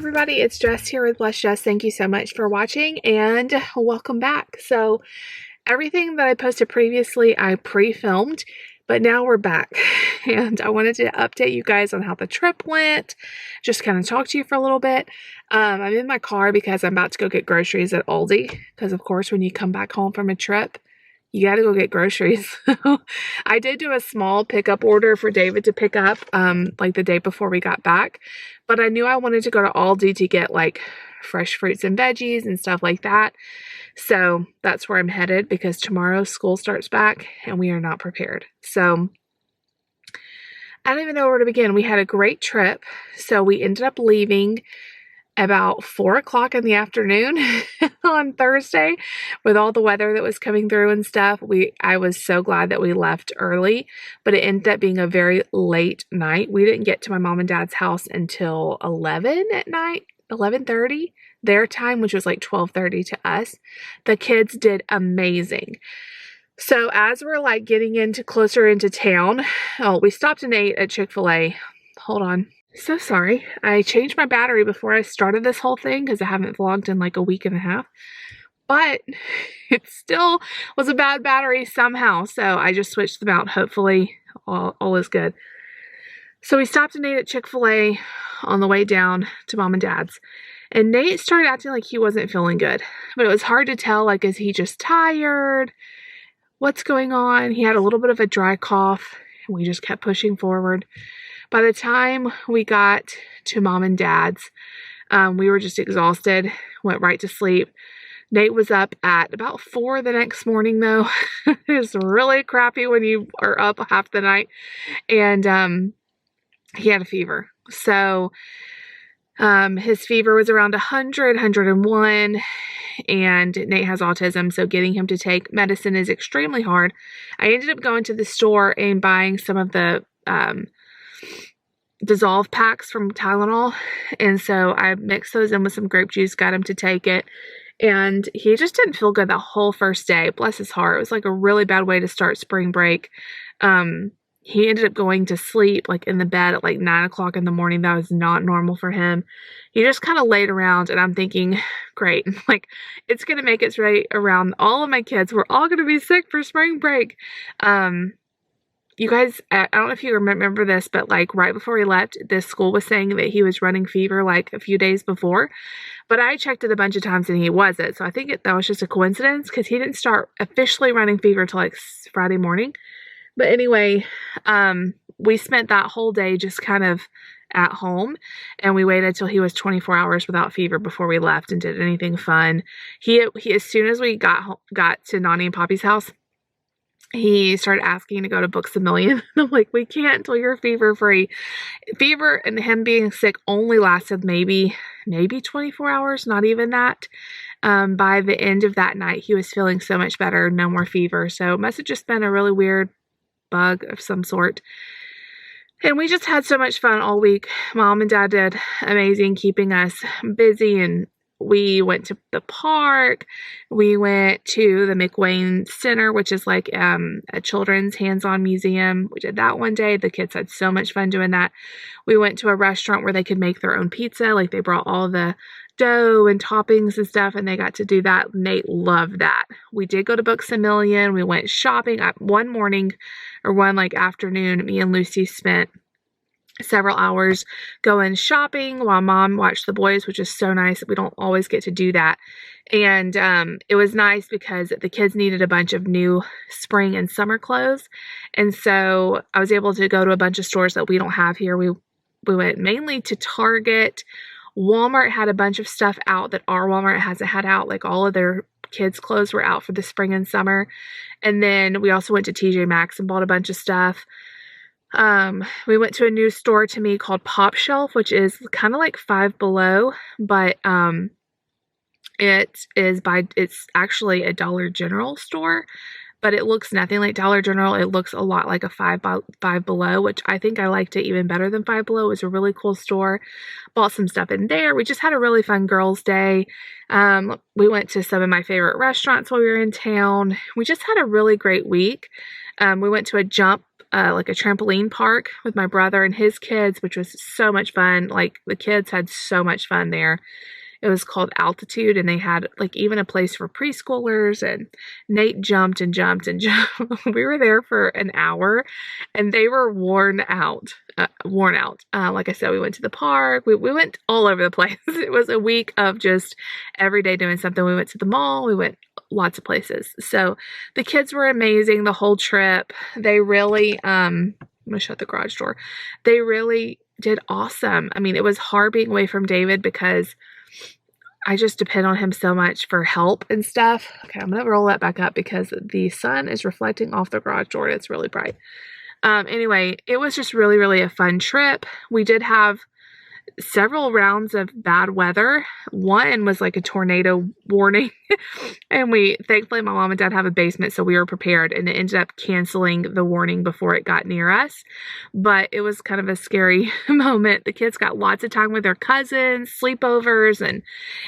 everybody, it's Jess here with Bless Jess. Thank you so much for watching and welcome back. So everything that I posted previously I pre-filmed, but now we're back and I wanted to update you guys on how the trip went, just kind of talk to you for a little bit. I'm in my car because I'm about to go get groceries at Aldi, because of course when you come back home from a trip you got to go get groceries. I did do a small pickup order for David to pick up like the day before we got back, but I knew I wanted to go to Aldi to get like fresh fruits and veggies and stuff like that. So that's where I'm headed because tomorrow school starts back and we are not prepared. So I don't even know where to begin. We had a great trip. So we ended up leaving about 4 o'clock in the afternoon on Thursday with all the weather that was coming through and stuff. I was so glad that we left early, but it ended up being a very late night. We didn't get to my mom and dad's house until 11 at night, 11:30 their time, which was like 12:30 to us. The kids did amazing. So as we're like getting closer into town, we stopped and ate at Chick-fil-A. Hold on. So sorry. I changed my battery before I started this whole thing because I haven't vlogged in like a week and a half. But it still was a bad battery somehow. So I just switched them out. Hopefully all is good. So we stopped and ate at Chick-fil-A on the way down to mom and dad's. And Nate started acting like he wasn't feeling good. But it was hard to tell, like, is he just tired? What's going on? He had a little bit of a dry cough. And we just kept pushing forward. By the time we got to mom and dad's, we were just exhausted, went right to sleep. Nate was up at about 4 the next morning though. It's really crappy when you are up half the night. And he had a fever. So his fever was around 100, 101. And Nate has autism, so getting him to take medicine is extremely hard. I ended up going to the store and buying some of the dissolve packs from Tylenol, and so I mixed those in with some grape juice, got him to take it, and he just didn't feel good that whole first day. Bless his heart. It was like a really bad way to start spring break. He ended up going to sleep like in the bed at like 9 o'clock in the morning. That was not normal for him. He just kind of laid around, and I'm thinking, great, like it's gonna make its way around all of my kids. We're all gonna be sick for spring break. You guys, I don't know if you remember this, but like right before we left, this school was saying that he was running fever like a few days before, but I checked it a bunch of times and he wasn't. So I think that was just a coincidence because he didn't start officially running fever till like Friday morning. But anyway, we spent that whole day just kind of at home, and we waited till he was 24 hours without fever before we left and did anything fun. He as soon as we got to Nani and Poppy's house, he started asking to go to Books A Million. I'm like, we can't until you're fever free. Fever and him being sick only lasted maybe 24 hours, not even that. By the end of that night, he was feeling so much better, no more fever. So it must have just been a really weird bug of some sort. And we just had so much fun all week. Mom and Dad did amazing keeping us busy, and we went to the park. We went to the McWayne Center, which is like a children's hands-on museum. We did that one day. The kids had so much fun doing that. We went to a restaurant where they could make their own pizza. Like they brought all the dough and toppings and stuff, and they got to do that. Nate loved that. We did go to Books A Million. We went shopping. One morning or one like afternoon, me and Lucy spent several hours going shopping while Mom watched the boys, which is so nice. We don't always get to do that. And it was nice because the kids needed a bunch of new spring and summer clothes. And so I was able to go to a bunch of stores that we don't have here. We went mainly to Target. Walmart had a bunch of stuff out that our Walmart hasn't had out. Like all of their kids' clothes were out for the spring and summer. And then we also went to TJ Maxx and bought a bunch of stuff. We went to a new store to me called Pop Shelf, which is kind of like Five Below, but it's actually a Dollar General store, but it looks nothing like Dollar General. It looks a lot like a Five Below, which I think I liked it even better than Five Below. It was a really cool store. Bought some stuff in there. We just had a really fun girls' day. We went to some of my favorite restaurants while we were in town. We just had a really great week. We went to a jump like a trampoline park with my brother and his kids, which was so much fun. Like the kids had so much fun there. It was called Altitude, and they had like even a place for preschoolers, and Nate jumped and jumped and jumped. We were there for an hour and they were worn out. Like I said, we went to the park. We went all over the place. It was a week of just every day doing something. We went to the mall. We went lots of places. So the kids were amazing the whole trip. They really, I'm going to shut the garage door. They really did awesome. I mean, it was hard being away from David because I just depend on him so much for help and stuff. Okay, I'm going to roll that back up because the sun is reflecting off the garage door. It's really bright. Anyway, it was just really, really a fun trip. We did have several rounds of bad weather. One was like a tornado warning. And thankfully my mom and dad have a basement, so we were prepared, and it ended up canceling the warning before it got near us. But it was kind of a scary moment. The kids got lots of time with their cousins, sleepovers, and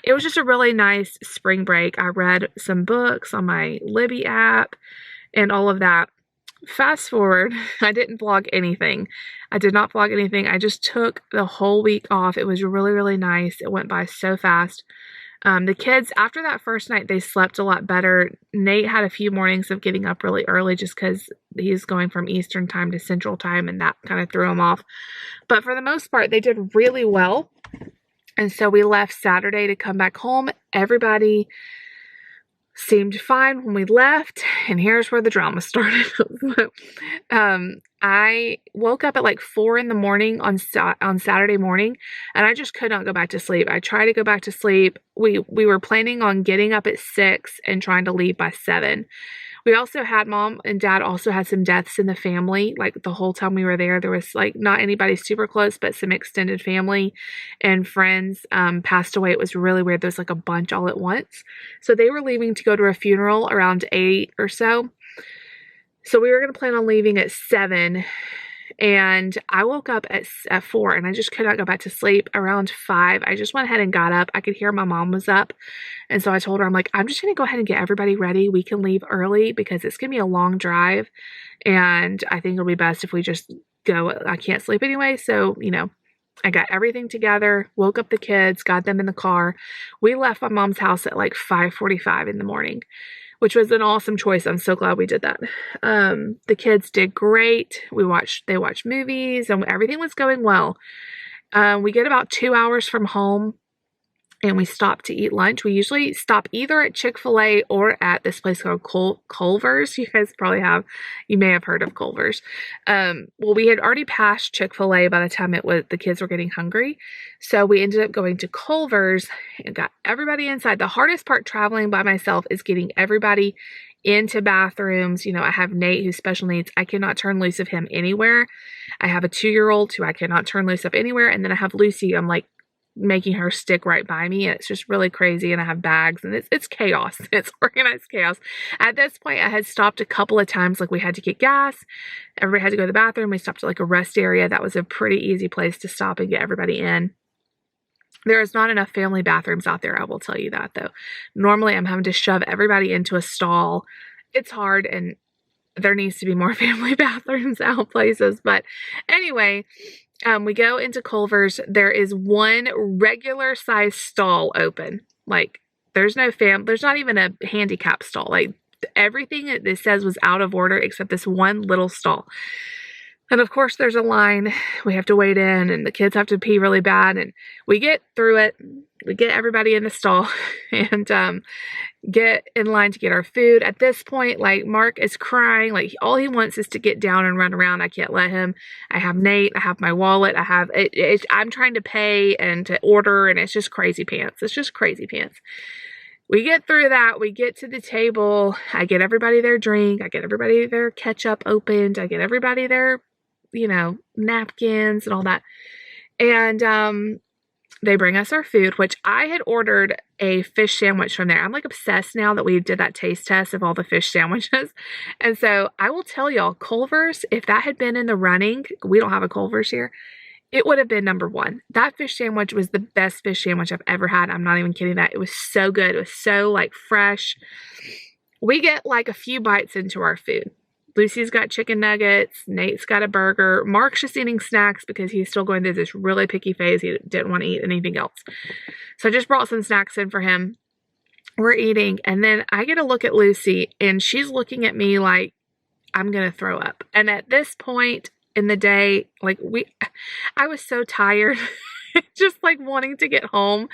it was just a really nice spring break. I read some books on my Libby app and all of that. Fast forward, I didn't vlog anything. I did not vlog anything. I just took the whole week off. It was really, really nice. It went by so fast. The kids, after that first night, they slept a lot better. Nate had a few mornings of getting up really early just because he's going from Eastern time to Central time, and that kind of threw him off. But for the most part, they did really well. And so we left Saturday to come back home. Everybody seemed fine when we left, and here's where the drama started. I woke up at like 4 in the morning on Saturday morning, and I just could not go back to sleep. I tried to go back to sleep. We were planning on getting up at 6 and trying to leave by 7. We also had, mom and dad also had some deaths in the family. Like the whole time we were there, there was like not anybody super close, but some extended family and friends passed away. It was really weird. There was like a bunch all at once. So they were leaving to go to a funeral around 8 or so. So we were going to plan on leaving at 7. And I woke up at 4, and I just could not go back to sleep. Around 5, I just went ahead and got up. I could hear my mom was up. And so I told her, I'm like, I'm just going to go ahead and get everybody ready. We can leave early because it's going to be a long drive. And I think it'll be best if we just go. I can't sleep anyway. So, I got everything together, woke up the kids, got them in the car. We left my mom's house at like 5:45 in the morning, which was an awesome choice. I'm so glad we did that. The kids did great. They watched movies, and everything was going well. We get about 2 hours from home, and we stopped to eat lunch. We usually stop either at Chick-fil-A or at this place called Culver's. You may have heard of Culver's. Well, we had already passed Chick-fil-A by the time the kids were getting hungry. So we ended up going to Culver's and got everybody inside. The hardest part traveling by myself is getting everybody into bathrooms. I have Nate, who's special needs. I cannot turn loose of him anywhere. I have a 2-year-old who I cannot turn loose of anywhere. And then I have Lucy. I'm like making her stick right by me, and it's just really crazy. And I have bags, and it's chaos. It's organized chaos. At this point, I had stopped a couple of times. Like we had to get gas. Everybody had to go to the bathroom. We stopped at like a rest area. That was a pretty easy place to stop and get everybody in. There is not enough family bathrooms out there. I will tell you that though. Normally I'm having to shove everybody into a stall. It's hard, and there needs to be more family bathrooms out places. But anyway, we go into Culver's. There is one regular size stall open. Like there's not even a handicap stall. Like everything it says was out of order except this one little stall. And of course there's a line. We have to wait in, and the kids have to pee really bad, and we get through it. We get everybody in the stall and get in line to get our food. At this point, like Mark is crying. Like all he wants is to get down and run around. I can't let him. I have Nate. I have my wallet. I have it. I'm trying to pay and to order, and it's just crazy pants. It's just crazy pants. We get through that. We get to the table. I get everybody their drink. I get everybody their ketchup opened. I get everybody their, napkins and all that. And they bring us our food, which I had ordered a fish sandwich from there. I'm like obsessed now that we did that taste test of all the fish sandwiches. And so I will tell y'all, Culver's, if that had been in the running, we don't have a Culver's here, it would have been number 1. That fish sandwich was the best fish sandwich I've ever had. I'm not even kidding that. It was so good. It was so like fresh. We get like a few bites into our food. Lucy's got chicken nuggets. Nate's got a burger. Mark's just eating snacks because he's still going through this really picky phase. He didn't want to eat anything else. So I just brought some snacks in for him. We're eating, and then I get a look at Lucy, and she's looking at me like I'm going to throw up. And at this point in the day, like I was so tired, just like wanting to get home.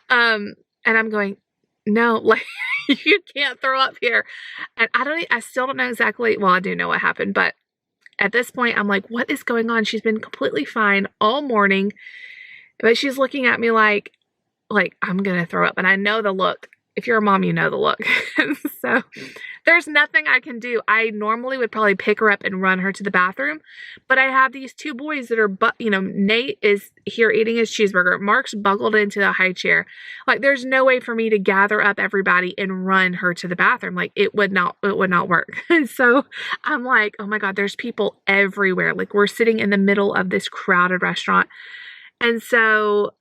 And I'm going, no, like you can't throw up here. And I still don't know exactly, well, I do know what happened, but at this point I'm like, what is going on? She's been completely fine all morning, but she's looking at me like I'm going to throw up. And I know the look. If you're a mom, you know the look. So there's nothing I can do. I normally would probably pick her up and run her to the bathroom, but I have these two boys that are, Nate is here eating his cheeseburger. Mark's buckled into the high chair. Like, there's no way for me to gather up everybody and run her to the bathroom. Like, it would not work. So I'm like, oh my God, there's people everywhere. Like, we're sitting in the middle of this crowded restaurant. And so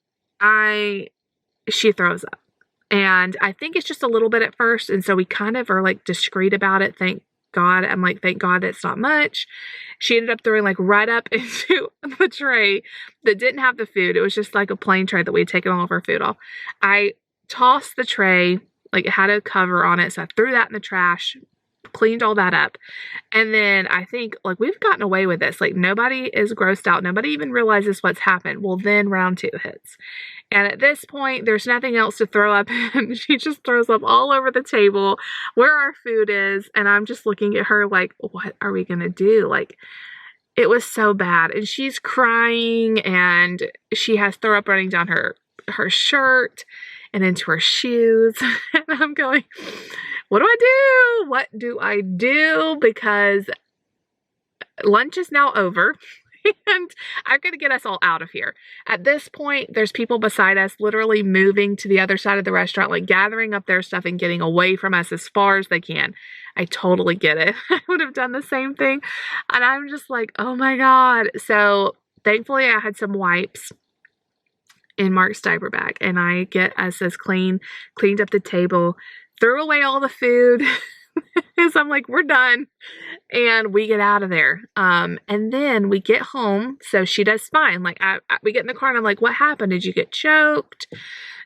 she throws up. And I think it's just a little bit at first. And so we kind of are like discreet about it. Thank God. I'm like, thank God that's not much. She ended up throwing like right up into the tray that didn't have the food. It was just like a plain tray that we had taken all of our food off. I tossed the tray, like it had a cover on it. So I threw that in the trash, cleaned all that up. And then I think like we've gotten away with this. Like nobody is grossed out. Nobody even realizes what's happened. Well, then round 2 hits. And at this point, there's nothing else to throw up in. She just throws up all over the table where our food is. And I'm just looking at her like, what are we going to do? Like, it was so bad. And she's crying and she has throw up running down her shirt and into her shoes. And I'm going, what do I do? What do I do? Because lunch is now over. And I'm going to get us all out of here. At this point, there's people beside us literally moving to the other side of the restaurant, like gathering up their stuff and getting away from us as far as they can. I totally get it. I would have done the same thing. And I'm just like, oh my God. So thankfully I had some wipes in Mark's diaper bag, and I get us as cleaned up the table, threw away all the food. So I'm like, we're done. And we get out of there. And then we get home. So she does fine. Like we get in the car and I'm like, what happened? Did you get choked?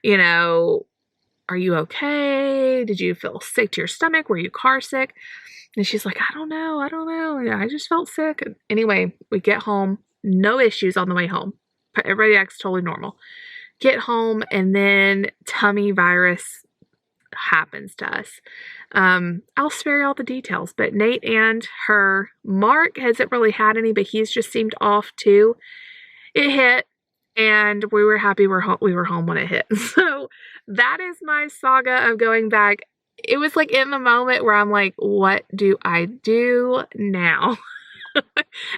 Are you okay? Did you feel sick to your stomach? Were you car sick? And she's like, I don't know. I just felt sick. Anyway, we get home. No issues on the way home. Everybody acts totally normal. Get home, and then tummy virus happens to us. I'll spare you all the details, but Nate and Mark hasn't really had any, but he's just seemed off too. It hit, and we were happy we were home when it hit. So that is my saga of going back. It was like in the moment where I'm like, what do I do now?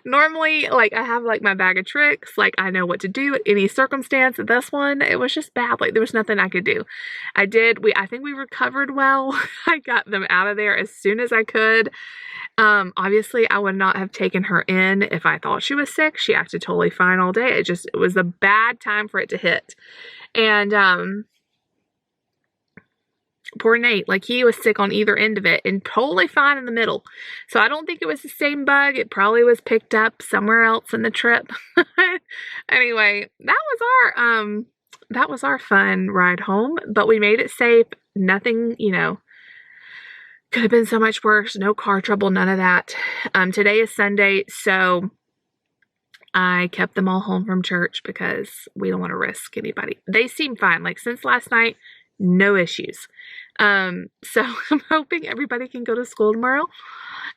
Normally, like, I have like my bag of tricks, like I know what to do at any circumstance. This one, it was just bad. Like, there was nothing I could do. I think we recovered well. I got them out of there as soon as I could. Obviously I would not have taken her in if I thought she was sick. She acted totally fine all day. It was a bad time for it to hit. And poor Nate, like he was sick on either end of it and totally fine in the middle. So I don't think it was the same bug. It probably was picked up somewhere else in the trip. Anyway, that was our fun ride home, but we made it safe. Nothing, could have been so much worse. No car trouble, none of that. Today is Sunday, so I kept them all home from church because we don't want to risk anybody. They seem fine. Like since last night, no issues. So I'm hoping everybody can go to school tomorrow,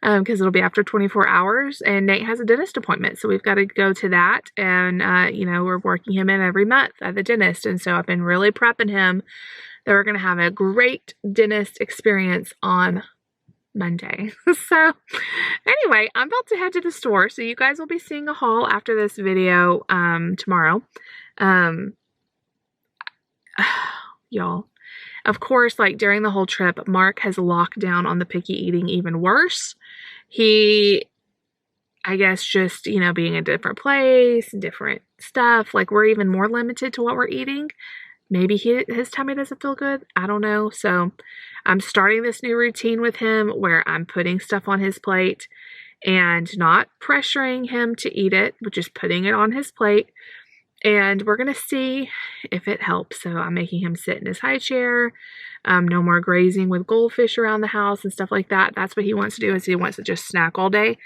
because it'll be after 24 hours, and Nate has a dentist appointment. So we've got to go to that. And, we're working him in every month at the dentist. And so I've been really prepping him that we're going to have a great dentist experience on Monday. So anyway, I'm about to head to the store. So you guys will be seeing a haul after this video, tomorrow. Y'all. Of course, like during the whole trip, Mark has locked down on the picky eating even worse. He, I guess, just, being in a different place, different stuff. Like we're even more limited to what we're eating. Maybe his tummy doesn't feel good. I don't know. So I'm starting this new routine with him where I'm putting stuff on his plate and not pressuring him to eat it, but just putting it on his plate. And we're going to see if it helps. So I'm making him sit in his high chair. No more grazing with goldfish around the house and stuff like that. That's what he wants to do, is he wants to just snack all day.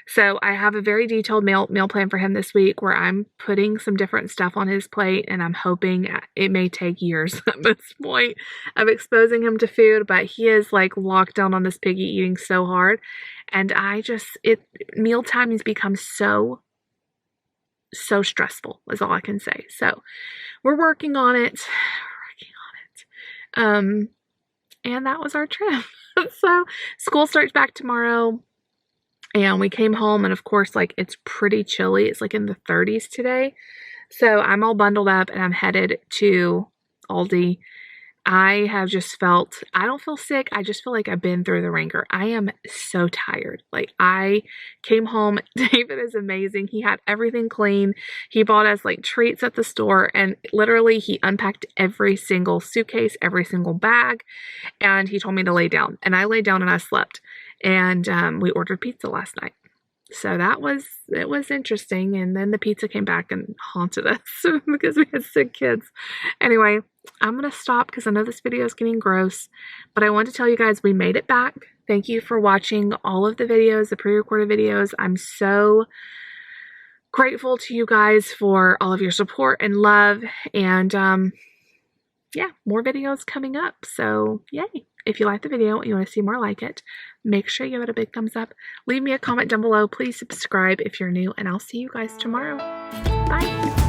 So I have a very detailed meal plan for him this week, where I'm putting some different stuff on his plate, and I'm hoping it may take years at this point of exposing him to food, but he is like locked down on this piggy eating so hard. And mealtime has become so stressful, is all I can say. So we're working on it. And that was our trip. So school starts back tomorrow, and we came home, and of course, like, it's pretty chilly. It's like in the 30s today. So I'm all bundled up and I'm headed to Aldi. I don't feel sick. I just feel like I've been through the ringer. I am so tired. Like, I came home. David is amazing. He had everything clean. He bought us like treats at the store, and literally he unpacked every single suitcase, every single bag, and he told me to lay down. And I laid down and I slept. And we ordered pizza last night. So it was interesting. And then the pizza came back and haunted us because we had sick kids. Anyway, I'm going to stop because I know this video is getting gross, but I want to tell you guys we made it back. Thank you for watching all of the videos, the pre-recorded videos. I'm so grateful to you guys for all of your support and love. And yeah, more videos coming up. So yay. If you like the video and you want to see more like it, make sure you give it a big thumbs up. Leave me a comment down below. Please subscribe if you're new, and I'll see you guys tomorrow. Bye.